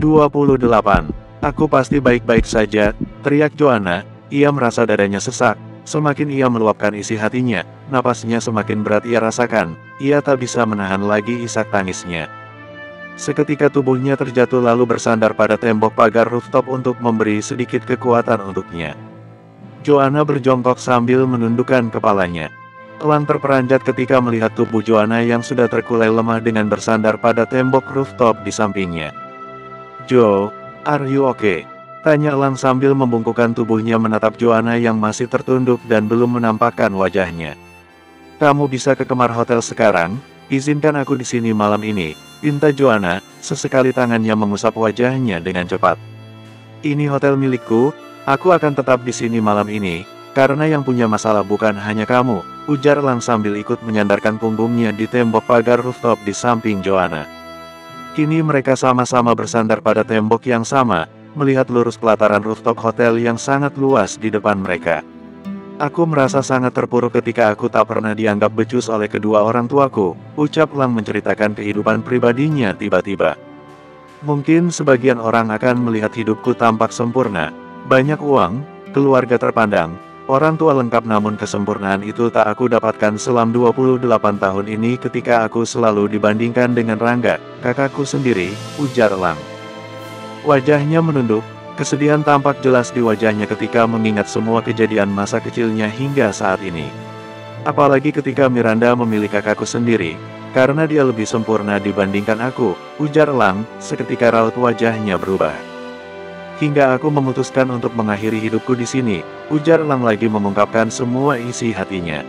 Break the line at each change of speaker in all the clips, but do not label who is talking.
28. Aku pasti baik-baik saja, teriak Joanna. Ia merasa dadanya sesak. Semakin ia meluapkan isi hatinya, napasnya semakin berat ia rasakan. Ia tak bisa menahan lagi isak tangisnya. Seketika tubuhnya terjatuh lalu bersandar pada tembok pagar rooftop untuk memberi sedikit kekuatan untuknya. Joanna berjongkok sambil menundukkan kepalanya. Elang terperanjat ketika melihat tubuh Joanna yang sudah terkulai lemah dengan bersandar pada tembok rooftop di sampingnya. "Jo, are you okay?" tanya Elang sambil membungkukkan tubuhnya menatap Joanna yang masih tertunduk dan belum menampakkan wajahnya. "Kamu bisa ke kamar hotel sekarang? Izinkan aku di sini malam ini," pinta Joanna, sesekali tangannya mengusap wajahnya dengan cepat. "Ini hotel milikku, aku akan tetap di sini malam ini, karena yang punya masalah bukan hanya kamu," ujar Elang sambil ikut menyandarkan punggungnya di tembok pagar rooftop di samping Joanna. Kini mereka sama-sama bersandar pada tembok yang sama, melihat lurus pelataran rooftop hotel yang sangat luas di depan mereka. "Aku merasa sangat terpuruk ketika aku tak pernah dianggap becus oleh kedua orang tuaku," ucap Elang menceritakan kehidupan pribadinya tiba-tiba. "Mungkin sebagian orang akan melihat hidupku tampak sempurna, banyak uang, keluarga terpandang, orang tua lengkap, namun kesempurnaan itu tak aku dapatkan selama 28 tahun ini ketika aku selalu dibandingkan dengan Rangga, kakakku sendiri," ujar Elang. Wajahnya menunduk, kesedihan tampak jelas di wajahnya ketika mengingat semua kejadian masa kecilnya hingga saat ini. "Apalagi ketika Miranda memilih kakakku sendiri, karena dia lebih sempurna dibandingkan aku," ujar Elang, seketika raut wajahnya berubah. "Hingga aku memutuskan untuk mengakhiri hidupku di sini," ujar Elang lagi mengungkapkan semua isi hatinya.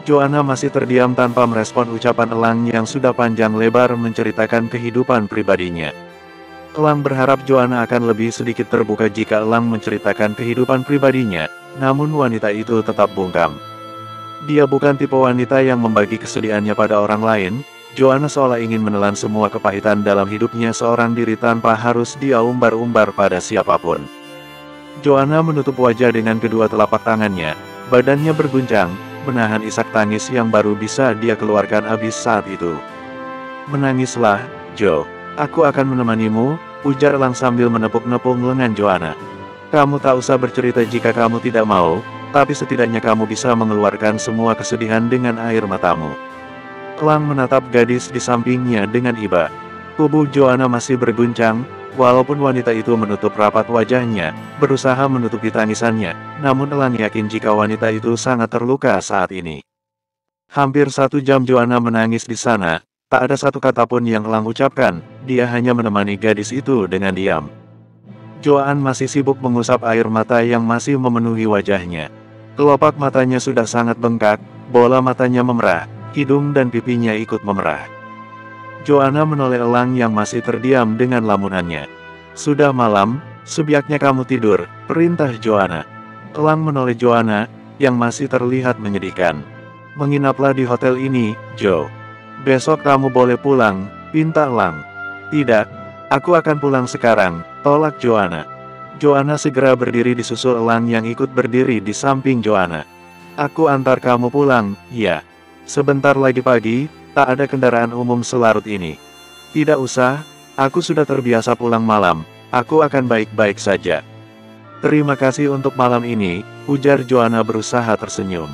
Joanna masih terdiam tanpa merespon ucapan Elang yang sudah panjang lebar menceritakan kehidupan pribadinya. Elang berharap Joanna akan lebih sedikit terbuka jika Elang menceritakan kehidupan pribadinya, namun wanita itu tetap bungkam. Dia bukan tipe wanita yang membagi kesedihannya pada orang lain. Joanna seolah ingin menelan semua kepahitan dalam hidupnya seorang diri tanpa harus dia umbar-umbar pada siapapun. Joanna menutup wajah dengan kedua telapak tangannya, badannya berguncang, menahan isak tangis yang baru bisa dia keluarkan habis saat itu. "Menangislah, Jo. Aku akan menemanimu," ujar Elang sambil menepuk-nepuk lengan Joanna. "Kamu tak usah bercerita jika kamu tidak mau, tapi setidaknya kamu bisa mengeluarkan semua kesedihan dengan air matamu." Elang menatap gadis di sampingnya dengan iba. Tubuh Joanna masih berguncang, walaupun wanita itu menutup rapat wajahnya, berusaha menutupi tangisannya, namun Elang yakin jika wanita itu sangat terluka saat ini. Hampir 1 jam Joanna menangis di sana. Tak ada satu kata pun yang Elang ucapkan, dia hanya menemani gadis itu dengan diam. Joanna masih sibuk mengusap air mata yang masih memenuhi wajahnya. Kelopak matanya sudah sangat bengkak, bola matanya memerah, hidung dan pipinya ikut memerah. Joanna menoleh Elang yang masih terdiam dengan lamunannya. "Sudah malam, sebaiknya kamu tidur," perintah Joanna. Elang menoleh Joanna, yang masih terlihat menyedihkan. "Menginaplah di hotel ini, Jo. Besok kamu boleh pulang," pinta Elang. "Tidak, aku akan pulang sekarang," tolak Joanna. Joanna segera berdiri disusul Elang yang ikut berdiri di samping Joanna. "Aku antar kamu pulang, ya. Sebentar lagi pagi, tak ada kendaraan umum selarut ini." "Tidak usah, aku sudah terbiasa pulang malam, aku akan baik-baik saja." "Terima kasih untuk malam ini," ujar Joanna berusaha tersenyum.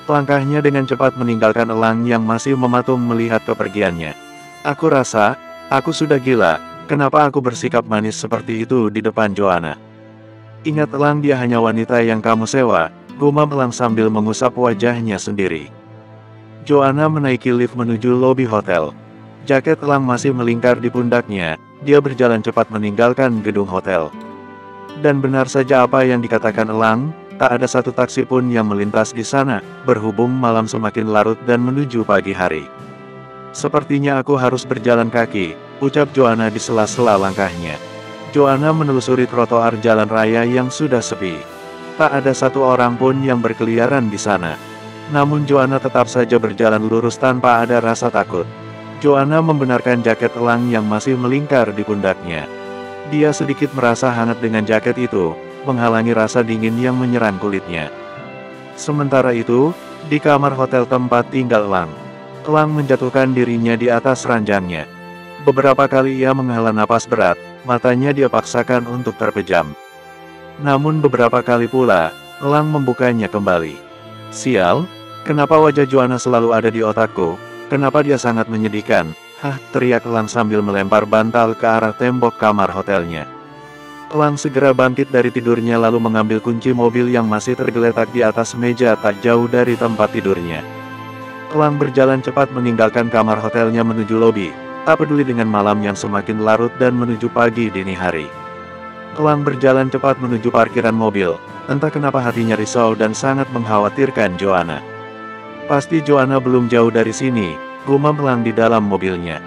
Langkahnya dengan cepat meninggalkan Elang yang masih mematung melihat kepergiannya. "Aku rasa, aku sudah gila, kenapa aku bersikap manis seperti itu di depan Joanna?" "Ingat Elang, dia hanya wanita yang kamu sewa," gumam Elang sambil mengusap wajahnya sendiri. Joanna menaiki lift menuju lobi hotel. Jaket Elang masih melingkar di pundaknya, dia berjalan cepat meninggalkan gedung hotel. Dan benar saja apa yang dikatakan Elang, tak ada satu taksi pun yang melintas di sana, berhubung malam semakin larut dan menuju pagi hari. "Sepertinya aku harus berjalan kaki," ucap Joanna di sela-sela langkahnya. Joanna menelusuri trotoar jalan raya yang sudah sepi. Tak ada satu orang pun yang berkeliaran di sana. Namun Joanna tetap saja berjalan lurus tanpa ada rasa takut. Joanna membenarkan jaket Elang yang masih melingkar di pundaknya. Dia sedikit merasa hangat dengan jaket itu, menghalangi rasa dingin yang menyerang kulitnya. Sementara itu, di kamar hotel tempat tinggal Elang, Elang menjatuhkan dirinya di atas ranjangnya. Beberapa kali ia menghela napas berat, matanya dia paksakan untuk terpejam. Namun beberapa kali pula, Elang membukanya kembali. Sial, kenapa wajah Joanna selalu ada di otakku? Kenapa dia sangat menyedihkan? Hah, teriak Elang sambil melempar bantal ke arah tembok kamar hotelnya. Elang segera bangkit dari tidurnya lalu mengambil kunci mobil yang masih tergeletak di atas meja tak jauh dari tempat tidurnya. Elang berjalan cepat meninggalkan kamar hotelnya menuju lobi, tak peduli dengan malam yang semakin larut dan menuju pagi dini hari. Elang berjalan cepat menuju parkiran mobil, entah kenapa hatinya risau dan sangat mengkhawatirkan Joanna. Pasti Joanna belum jauh dari sini, gumam Elang di dalam mobilnya.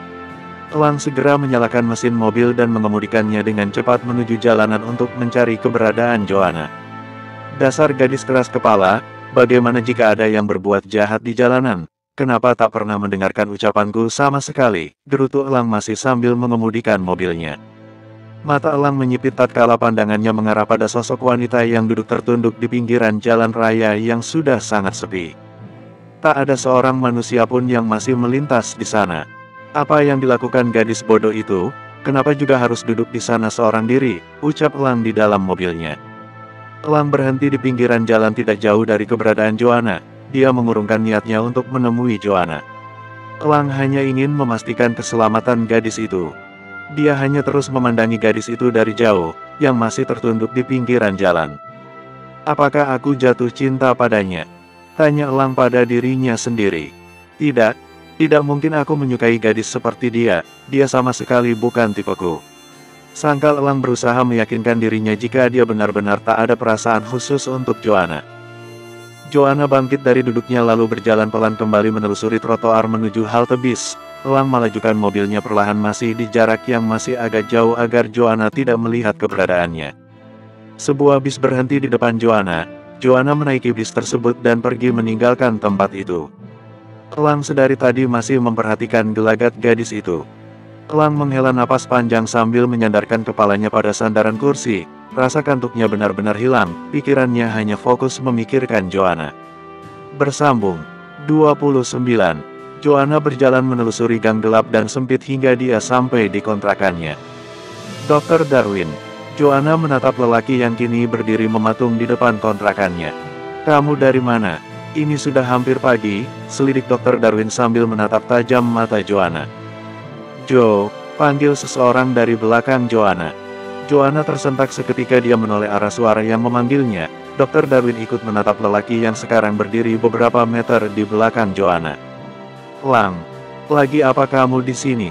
Elang segera menyalakan mesin mobil dan mengemudikannya dengan cepat menuju jalanan untuk mencari keberadaan Joanna. Dasar gadis keras kepala, bagaimana jika ada yang berbuat jahat di jalanan? Kenapa tak pernah mendengarkan ucapanku sama sekali? Gerutu Elang masih sambil mengemudikan mobilnya. Mata Elang menyipit tatkala pandangannya mengarah pada sosok wanita yang duduk tertunduk di pinggiran jalan raya yang sudah sangat sepi. Tak ada seorang manusia pun yang masih melintas di sana. Apa yang dilakukan gadis bodoh itu? Kenapa juga harus duduk di sana seorang diri? Ucap Elang di dalam mobilnya. Elang berhenti di pinggiran jalan tidak jauh dari keberadaan Joanna. Dia mengurungkan niatnya untuk menemui Joanna. Elang hanya ingin memastikan keselamatan gadis itu. Dia hanya terus memandangi gadis itu dari jauh, yang masih tertunduk di pinggiran jalan. Apakah aku jatuh cinta padanya? Tanya Elang pada dirinya sendiri. Tidak mungkin aku menyukai gadis seperti dia sama sekali bukan tipeku. Sangkal Elang berusaha meyakinkan dirinya jika dia benar-benar tak ada perasaan khusus untuk Joanna. Joanna bangkit dari duduknya lalu berjalan pelan kembali menelusuri trotoar menuju halte bis. Elang melajukan mobilnya perlahan masih di jarak yang masih agak jauh agar Joanna tidak melihat keberadaannya. Sebuah bis berhenti di depan Joanna. Joanna menaiki bis tersebut dan pergi meninggalkan tempat itu. Elang sedari tadi masih memperhatikan gelagat gadis itu. Elang menghela napas panjang sambil menyandarkan kepalanya pada sandaran kursi. Rasa kantuknya benar-benar hilang, pikirannya hanya fokus memikirkan Joanna. Bersambung 29. Joanna berjalan menelusuri gang gelap dan sempit hingga dia sampai di kontrakannya. Dr. Darwin. Joanna menatap lelaki yang kini berdiri mematung di depan kontrakannya. Kamu dari mana? Ini sudah hampir pagi, selidik Dr. Darwin sambil menatap tajam mata Joanna. Jo, panggil seseorang dari belakang Joanna. Joanna tersentak seketika dia menoleh arah suara yang memanggilnya. Dr. Darwin ikut menatap lelaki yang sekarang berdiri beberapa meter di belakang Joanna. Lang, lagi apa kamu di sini?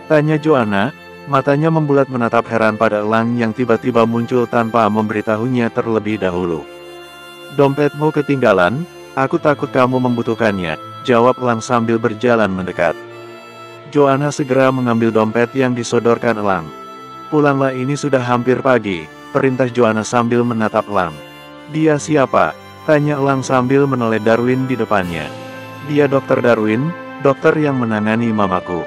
Tanya Joanna, matanya membulat menatap heran pada Elang yang tiba-tiba muncul tanpa memberitahunya terlebih dahulu. Dompetmu ketinggalan, aku takut kamu membutuhkannya, jawab Elang sambil berjalan mendekat. Joanna segera mengambil dompet yang disodorkan Elang. Pulanglah, ini sudah hampir pagi, perintah Joanna sambil menatap Elang. Dia siapa? Tanya Elang sambil menoleh Darwin di depannya. Dia Dr. Darwin, dokter yang menangani mamaku.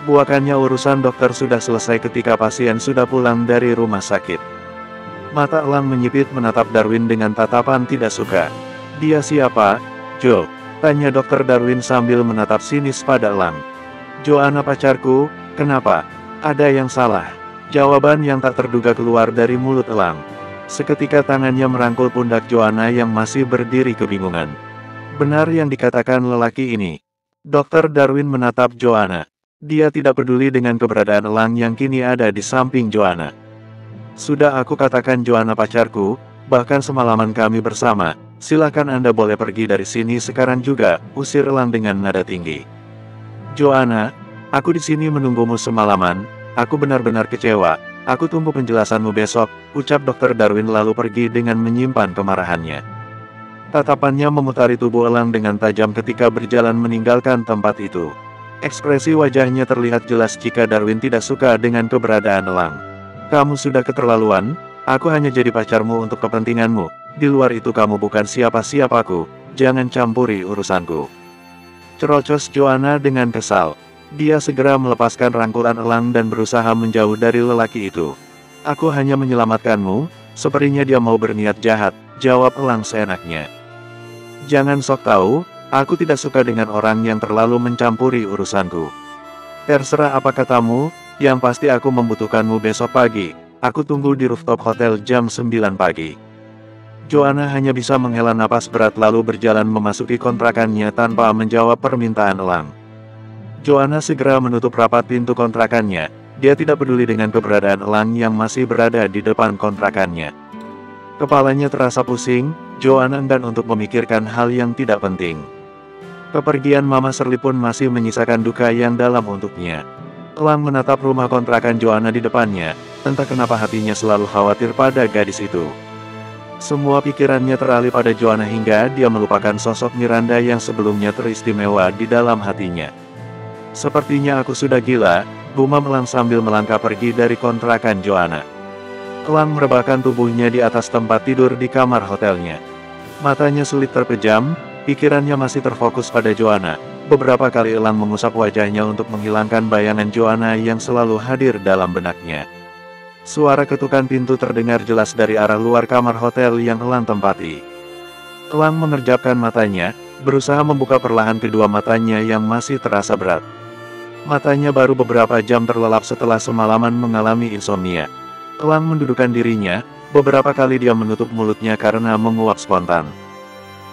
Bukannya urusan dokter sudah selesai ketika pasien sudah pulang dari rumah sakit. Mata Elang menyipit menatap Darwin dengan tatapan tidak suka. Dia siapa? Jo, tanya Dr. Darwin sambil menatap sinis pada Elang. Joanna pacarku, kenapa? Ada yang salah. Jawaban yang tak terduga keluar dari mulut Elang. Seketika tangannya merangkul pundak Joanna yang masih berdiri kebingungan. Benar yang dikatakan lelaki ini. Dr. Darwin menatap Joanna. Dia tidak peduli dengan keberadaan Elang yang kini ada di samping Joanna. Sudah aku katakan Joanna pacarku, bahkan semalaman kami bersama. Silakan Anda boleh pergi dari sini sekarang juga, usir Elang dengan nada tinggi. Joanna, aku di sini menunggumu semalaman, aku benar-benar kecewa. Aku tunggu penjelasanmu besok, ucap Dr. Darwin lalu pergi dengan menyimpan kemarahannya. Tatapannya memutari tubuh Elang dengan tajam ketika berjalan meninggalkan tempat itu. Ekspresi wajahnya terlihat jelas jika Darwin tidak suka dengan keberadaan Elang. Kamu sudah keterlaluan, aku hanya jadi pacarmu untuk kepentinganmu. Di luar itu kamu bukan siapa-siapaku, jangan campuri urusanku. Cerocos Joanna dengan kesal. Dia segera melepaskan rangkulan Elang dan berusaha menjauh dari lelaki itu. Aku hanya menyelamatkanmu, sepertinya dia mau berniat jahat, jawab Elang seenaknya. Jangan sok tahu, aku tidak suka dengan orang yang terlalu mencampuri urusanku. Terserah apa katamu, Yang pasti aku membutuhkanmu besok pagi. Aku tunggu di rooftop hotel jam 9 pagi. Joanna hanya bisa menghela napas berat lalu berjalan memasuki kontrakannya tanpa menjawab permintaan Elang. Joanna segera menutup rapat pintu kontrakannya. Dia tidak peduli dengan keberadaan Elang yang masih berada di depan kontrakannya. Kepalanya terasa pusing, Joanna enggan untuk memikirkan hal yang tidak penting. Kepergian Mama Shirley pun masih menyisakan duka yang dalam untuknya. Elang menatap rumah kontrakan Joanna di depannya, entah kenapa hatinya selalu khawatir pada gadis itu. Semua pikirannya teralih pada Joanna hingga dia melupakan sosok Miranda yang sebelumnya teristimewa di dalam hatinya. Sepertinya aku sudah gila, gumam Elang sambil melangkah pergi dari kontrakan Joanna. Elang merebahkan tubuhnya di atas tempat tidur di kamar hotelnya. Matanya sulit terpejam, pikirannya masih terfokus pada Joanna. Beberapa kali Elang mengusap wajahnya untuk menghilangkan bayangan Joanna yang selalu hadir dalam benaknya. Suara ketukan pintu terdengar jelas dari arah luar kamar hotel yang Elang tempati. Elang mengerjapkan matanya, berusaha membuka perlahan kedua matanya yang masih terasa berat. Matanya baru beberapa jam terlelap setelah semalaman mengalami insomnia. Elang mendudukkan dirinya, beberapa kali dia menutup mulutnya karena menguap spontan.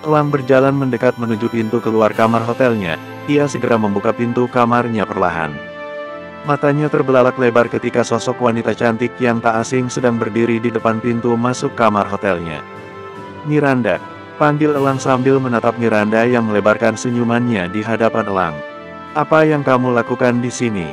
Elang berjalan mendekat menuju pintu keluar kamar hotelnya, ia segera membuka pintu kamarnya perlahan. Matanya terbelalak lebar ketika sosok wanita cantik yang tak asing sedang berdiri di depan pintu masuk kamar hotelnya. "Miranda," panggil Elang sambil menatap Miranda yang melebarkan senyumannya di hadapan Elang. "Apa yang kamu lakukan di sini?"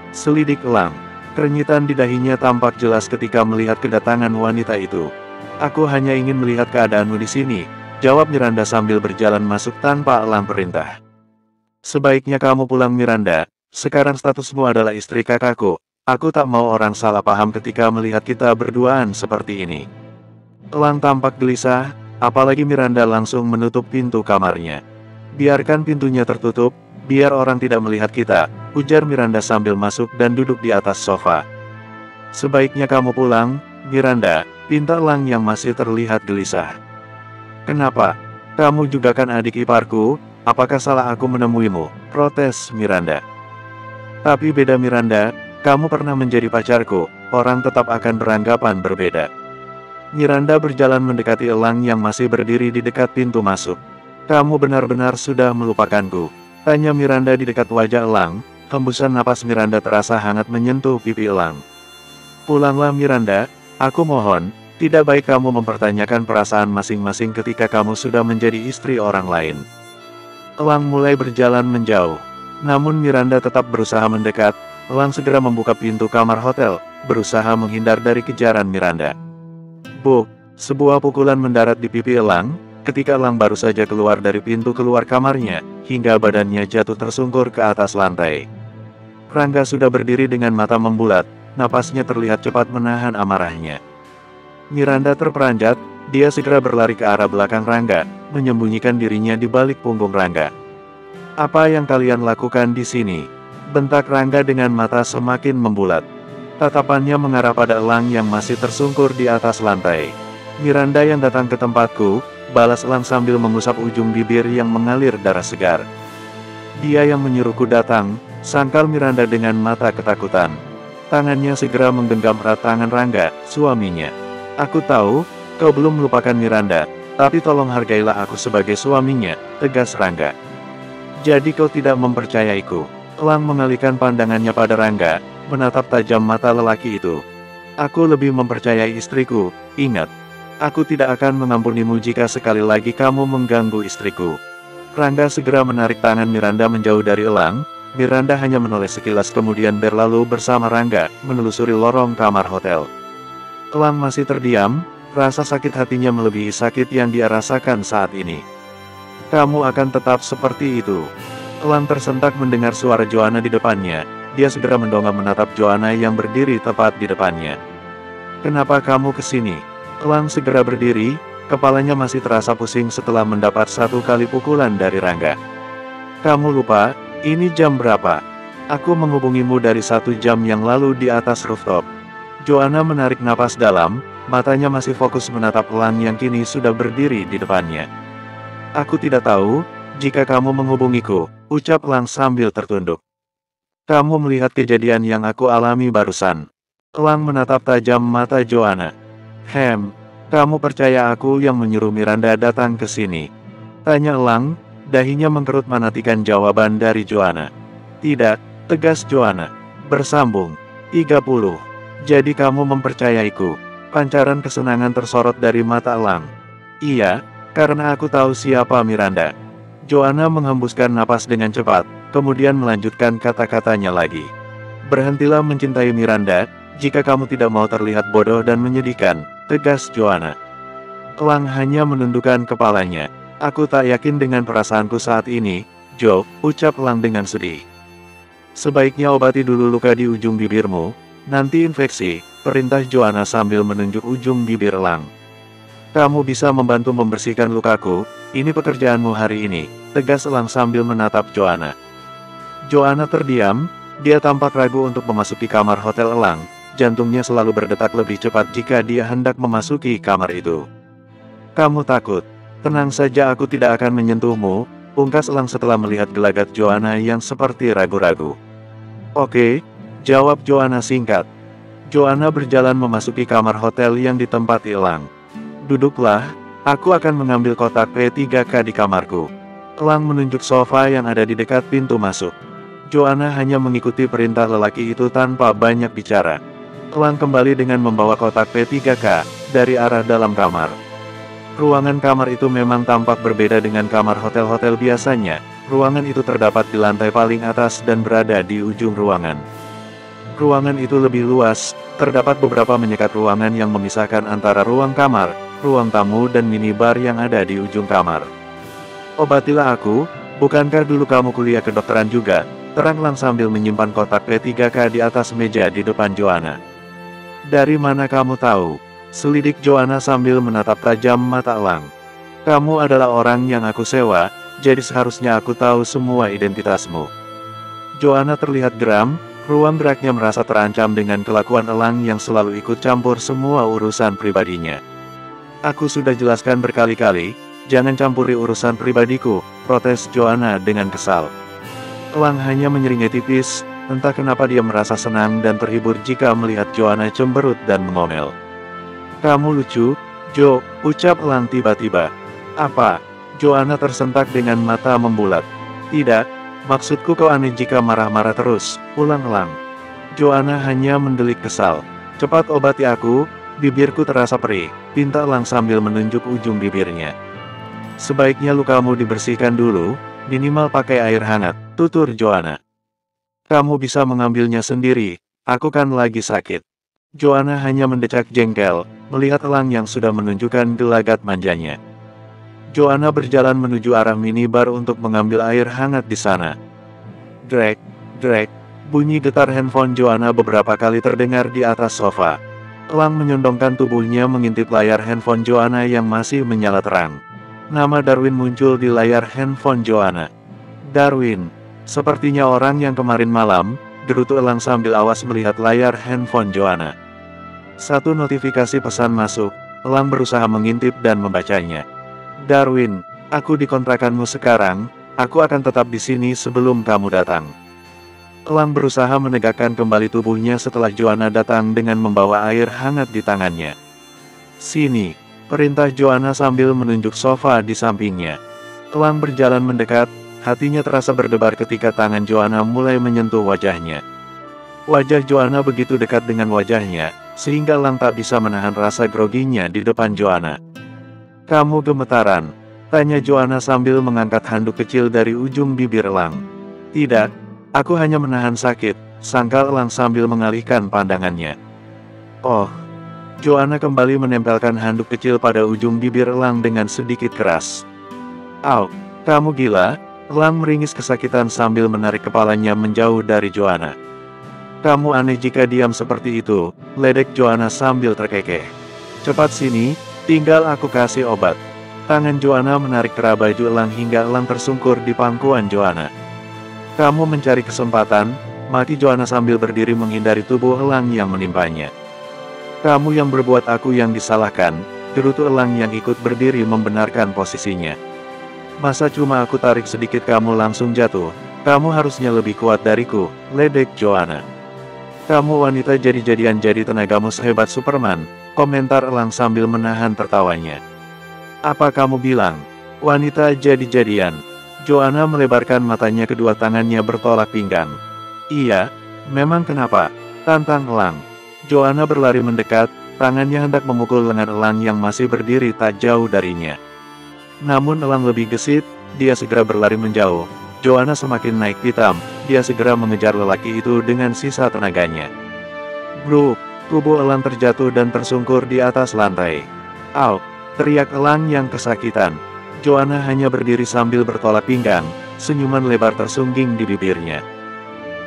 selidik Elang. Kerenyitan di dahinya tampak jelas ketika melihat kedatangan wanita itu. "Aku hanya ingin melihat keadaanmu di sini," jawab Miranda sambil berjalan masuk tanpa Elang perintah. "Sebaiknya kamu pulang Miranda, sekarang statusmu adalah istri kakakku. Aku tak mau orang salah paham ketika melihat kita berduaan seperti ini." Elang tampak gelisah, apalagi Miranda langsung menutup pintu kamarnya. "Biarkan pintunya tertutup, biar orang tidak melihat kita," ujar Miranda sambil masuk dan duduk di atas sofa. "Sebaiknya kamu pulang, Miranda," pinta Elang yang masih terlihat gelisah. "Kenapa? Kamu juga kan adik iparku, apakah salah aku menemuimu?" protes Miranda. "Tapi beda Miranda, kamu pernah menjadi pacarku, orang tetap akan beranggapan berbeda." Miranda berjalan mendekati Elang yang masih berdiri di dekat pintu masuk. "Kamu benar-benar sudah melupakanku?" tanya Miranda di dekat wajah Elang. Hembusan napas Miranda terasa hangat menyentuh pipi Elang. "Pulanglah Miranda, aku mohon, tidak baik kamu mempertanyakan perasaan masing-masing ketika kamu sudah menjadi istri orang lain." Elang mulai berjalan menjauh. Namun Miranda tetap berusaha mendekat. Elang segera membuka pintu kamar hotel, berusaha menghindar dari kejaran Miranda. Buk! Sebuah pukulan mendarat di pipi Elang, ketika Elang baru saja keluar dari pintu keluar kamarnya, hingga badannya jatuh tersungkur ke atas lantai. Rangga sudah berdiri dengan mata membulat, napasnya terlihat cepat menahan amarahnya. Miranda terperanjat, dia segera berlari ke arah belakang Rangga, menyembunyikan dirinya di balik punggung Rangga. "Apa yang kalian lakukan di sini?" bentak Rangga dengan mata semakin membulat. Tatapannya mengarah pada Elang yang masih tersungkur di atas lantai. "Miranda yang datang ke tempatku," balas Elang sambil mengusap ujung bibir yang mengalir darah segar. "Dia yang menyuruhku datang," sangkal Miranda dengan mata ketakutan. Tangannya segera menggenggam erat tangan Rangga, suaminya. "Aku tahu, kau belum melupakan Miranda, tapi tolong hargailah aku sebagai suaminya," tegas Rangga. "Jadi kau tidak mempercayaiku?" Elang mengalihkan pandangannya pada Rangga, menatap tajam mata lelaki itu. "Aku lebih mempercayai istriku, ingat. Aku tidak akan mengampunimu jika sekali lagi kamu mengganggu istriku." Rangga segera menarik tangan Miranda menjauh dari Elang. Miranda hanya menoleh sekilas kemudian berlalu bersama Rangga, menelusuri lorong kamar hotel. Elang masih terdiam, rasa sakit hatinya melebihi sakit yang dia rasakan saat ini. "Kamu akan tetap seperti itu." Elang tersentak mendengar suara Joanna di depannya. Dia segera mendongak menatap Joanna yang berdiri tepat di depannya. "Kenapa kamu kesini?" Elang segera berdiri, kepalanya masih terasa pusing setelah mendapat satu kali pukulan dari Rangga. "Kamu lupa, ini jam berapa? Aku menghubungimu dari 1 jam yang lalu di atas rooftop." Joanna menarik napas dalam, matanya masih fokus menatap Elang yang kini sudah berdiri di depannya. "Aku tidak tahu, jika kamu menghubungiku," ucap Elang sambil tertunduk. Kamu melihat kejadian yang aku alami barusan. Elang menatap tajam mata Joanna. Kamu percaya aku yang menyuruh Miranda datang ke sini? Tanya Elang, dahinya mengkerut menantikan jawaban dari Joanna. Tidak, tegas Joanna. Bersambung. 30. Jadi kamu mempercayaiku. Pancaran kesenangan tersorot dari mata Elang. Iya, karena aku tahu siapa Miranda. Joanna menghembuskan napas dengan cepat, kemudian melanjutkan kata-katanya lagi. Berhentilah mencintai Miranda, jika kamu tidak mau terlihat bodoh dan menyedihkan, tegas Joanna. Elang hanya menundukkan kepalanya. Aku tak yakin dengan perasaanku saat ini, Jo, ucap Elang dengan sedih. Sebaiknya obati dulu luka di ujung bibirmu, nanti infeksi, perintah Joanna sambil menunjuk ujung bibir Elang. Kamu bisa membantu membersihkan lukaku, ini pekerjaanmu hari ini, tegas Elang sambil menatap Joanna. Joanna terdiam, dia tampak ragu untuk memasuki kamar hotel Elang, jantungnya selalu berdetak lebih cepat jika dia hendak memasuki kamar itu. Kamu takut? Tenang saja, aku tidak akan menyentuhmu, pungkas Elang setelah melihat gelagat Joanna yang seperti ragu-ragu. Oke, jawab Joanna singkat. Joanna berjalan memasuki kamar hotel yang ditempati Elang. Duduklah, aku akan mengambil kotak P3K di kamarku. Elang menunjuk sofa yang ada di dekat pintu masuk. Joanna hanya mengikuti perintah lelaki itu tanpa banyak bicara. Elang kembali dengan membawa kotak P3K dari arah dalam kamar. Ruangan kamar itu memang tampak berbeda dengan kamar hotel-hotel biasanya. Ruangan itu terdapat di lantai paling atas dan berada di ujung ruangan. Ruangan itu lebih luas, terdapat beberapa menyekat ruangan yang memisahkan antara ruang kamar, ruang tamu dan minibar yang ada di ujung kamar. Obatilah aku, bukankah dulu kamu kuliah kedokteran juga? Terang Elang sambil menyimpan kotak P3K di atas meja di depan Joanna. Dari mana kamu tahu? Selidik Joanna sambil menatap tajam mata Elang. Kamu adalah orang yang aku sewa, jadi seharusnya aku tahu semua identitasmu. Joanna terlihat geram, ruang geraknya merasa terancam dengan kelakuan Elang yang selalu ikut campur semua urusan pribadinya. Aku sudah jelaskan berkali-kali, jangan campuri urusan pribadiku, protes Joanna dengan kesal. Elang hanya menyeringai tipis, entah kenapa dia merasa senang dan terhibur jika melihat Joanna cemberut dan mengomel. Kamu lucu, Jo, ucap Elang tiba-tiba. Apa? Joanna tersentak dengan mata membulat. Tidak, maksudku kau aneh jika marah-marah terus, ulang Elang. Joanna hanya mendelik kesal. Cepat obati aku, bibirku terasa perih, pinta Elang sambil menunjuk ujung bibirnya. Sebaiknya lukamu dibersihkan dulu, minimal pakai air hangat, tutur Joanna. Kamu bisa mengambilnya sendiri, aku kan lagi sakit. Joanna hanya mendecak jengkel, melihat Elang yang sudah menunjukkan gelagat manjanya. Joanna berjalan menuju arah minibar untuk mengambil air hangat di sana. Drek, bunyi getar handphone Joanna beberapa kali terdengar di atas sofa. Elang menyondongkan tubuhnya mengintip layar handphone Joanna yang masih menyala terang. Nama Darwin muncul di layar handphone Joanna. Darwin, sepertinya orang yang kemarin malam, gerutu Elang sambil awas melihat layar handphone Joanna. Satu notifikasi pesan masuk, Elang berusaha mengintip dan membacanya. Darwin, aku di kontrakanmu sekarang, aku akan tetap di sini sebelum kamu datang. Elang berusaha menegakkan kembali tubuhnya setelah Joanna datang dengan membawa air hangat di tangannya. Sini, perintah Joanna sambil menunjuk sofa di sampingnya. Elang berjalan mendekat, hatinya terasa berdebar ketika tangan Joanna mulai menyentuh wajahnya. Wajah Joanna begitu dekat dengan wajahnya, sehingga Elang tak bisa menahan rasa groginya di depan Joanna. Kamu gemetaran? Tanya Joanna sambil mengangkat handuk kecil dari ujung bibir Elang. Tidak, aku hanya menahan sakit, sangkal Elang sambil mengalihkan pandangannya. Oh, Joanna kembali menempelkan handuk kecil pada ujung bibir Elang dengan sedikit keras. Au, kamu gila? Elang meringis kesakitan sambil menarik kepalanya menjauh dari Joanna. Kamu aneh jika diam seperti itu, ledek Joanna sambil terkekeh. Cepat sini, tinggal aku kasih obat. Tangan Joanna menarik kera baju Elang hingga Elang tersungkur di pangkuan Joanna. Kamu mencari kesempatan, mati Joanna sambil berdiri menghindari tubuh Elang yang menimpanya. Kamu yang berbuat, aku yang disalahkan, gerutu Elang yang ikut berdiri membenarkan posisinya. Masa cuma aku tarik sedikit kamu langsung jatuh, Kamu harusnya lebih kuat dariku, ledek Joanna. Kamu wanita jadi-jadian jadi tenagamu sehebat Superman, komentar Elang sambil menahan tertawanya. Apa kamu bilang? Wanita jadi-jadian. Joanna melebarkan matanya, kedua tangannya bertolak pinggang. Iya, memang kenapa? Tantang Elang. Joanna berlari mendekat, tangannya hendak memukul lengan Elang yang masih berdiri tak jauh darinya. Namun Elang lebih gesit, dia segera berlari menjauh. Joanna semakin naik pitam, dia segera mengejar lelaki itu dengan sisa tenaganya. Bruk, tubuh Elang terjatuh dan tersungkur di atas lantai. Au, teriak Elang yang kesakitan. Joanna hanya berdiri sambil bertolak pinggang, senyuman lebar tersungging di bibirnya.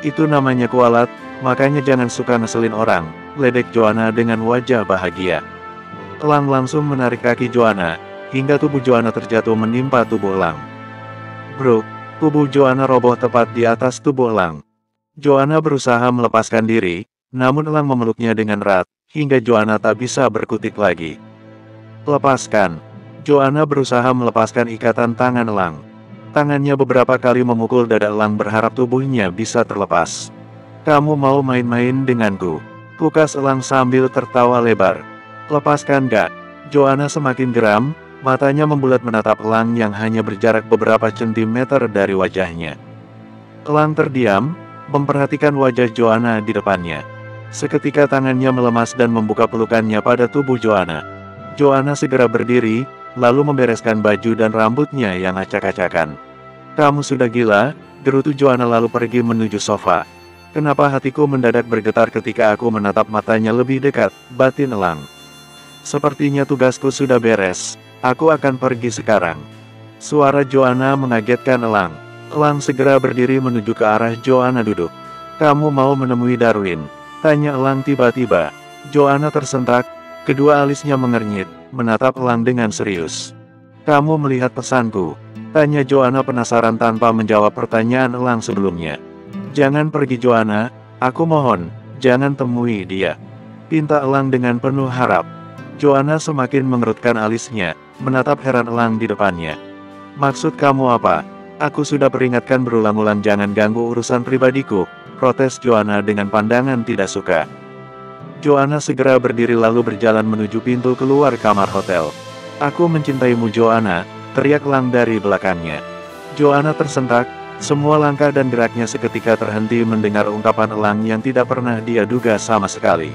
Itu namanya kualat, makanya jangan suka ngeselin orang, ledek Joanna dengan wajah bahagia. Elang langsung menarik kaki Joanna, hingga tubuh Joanna terjatuh menimpa tubuh Elang. Bruk, tubuh Joanna roboh tepat di atas tubuh Elang. Joanna berusaha melepaskan diri, namun Elang memeluknya dengan erat, hingga Joanna tak bisa berkutik lagi. Lepaskan. Joanna berusaha melepaskan ikatan tangan Elang. Tangannya beberapa kali memukul dada Elang berharap tubuhnya bisa terlepas. Kamu mau main-main denganku? Pukas Elang sambil tertawa lebar. Lepaskan gak? Joanna semakin geram, matanya membulat menatap Elang yang hanya berjarak beberapa sentimeter dari wajahnya. Elang terdiam, memperhatikan wajah Joanna di depannya. Seketika tangannya melemas dan membuka pelukannya pada tubuh Joanna. Joanna segera berdiri, lalu membereskan baju dan rambutnya yang acak-acakan. Kamu sudah gila, gerutu Joanna lalu pergi menuju sofa. Kenapa hatiku mendadak bergetar ketika aku menatap matanya lebih dekat, batin Elang. Sepertinya tugasku sudah beres, aku akan pergi sekarang. Suara Joanna mengagetkan Elang. Elang segera berdiri menuju ke arah Joanna duduk. Kamu mau menemui Darwin? Tanya Elang tiba-tiba. Joanna tersentak, kedua alisnya mengernyit, menatap Elang dengan serius. Kamu melihat pesanku? Tanya Joanna penasaran tanpa menjawab pertanyaan Elang sebelumnya. Jangan pergi Joanna, aku mohon, jangan temui dia. Pinta Elang dengan penuh harap. Joanna semakin mengerutkan alisnya, menatap heran Elang di depannya. Maksud kamu apa? Aku sudah peringatkan berulang-ulang jangan ganggu urusan pribadiku, protes Joanna dengan pandangan tidak suka. Joanna segera berdiri lalu berjalan menuju pintu keluar kamar hotel. Aku mencintaimu Joanna, teriak Elang dari belakangnya. Joanna tersentak, semua langkah dan geraknya seketika terhenti mendengar ungkapan Elang yang tidak pernah dia duga sama sekali.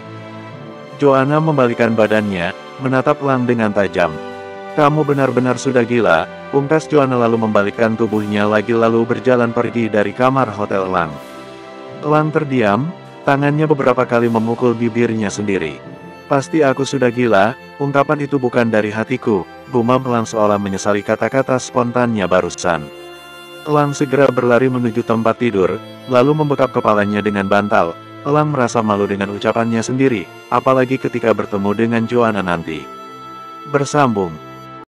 Joanna membalikkan badannya, menatap Elang dengan tajam. Kamu benar-benar sudah gila, pungkas Joanna lalu membalikkan tubuhnya lagi lalu berjalan pergi dari kamar hotel Elang. Elang terdiam, tangannya beberapa kali memukul bibirnya sendiri. Pasti aku sudah gila, ungkapan itu bukan dari hatiku, gumam Elang seolah menyesali kata-kata spontannya barusan. Elang segera berlari menuju tempat tidur, lalu membekap kepalanya dengan bantal. Elang merasa malu dengan ucapannya sendiri, apalagi ketika bertemu dengan Joanna nanti. Bersambung.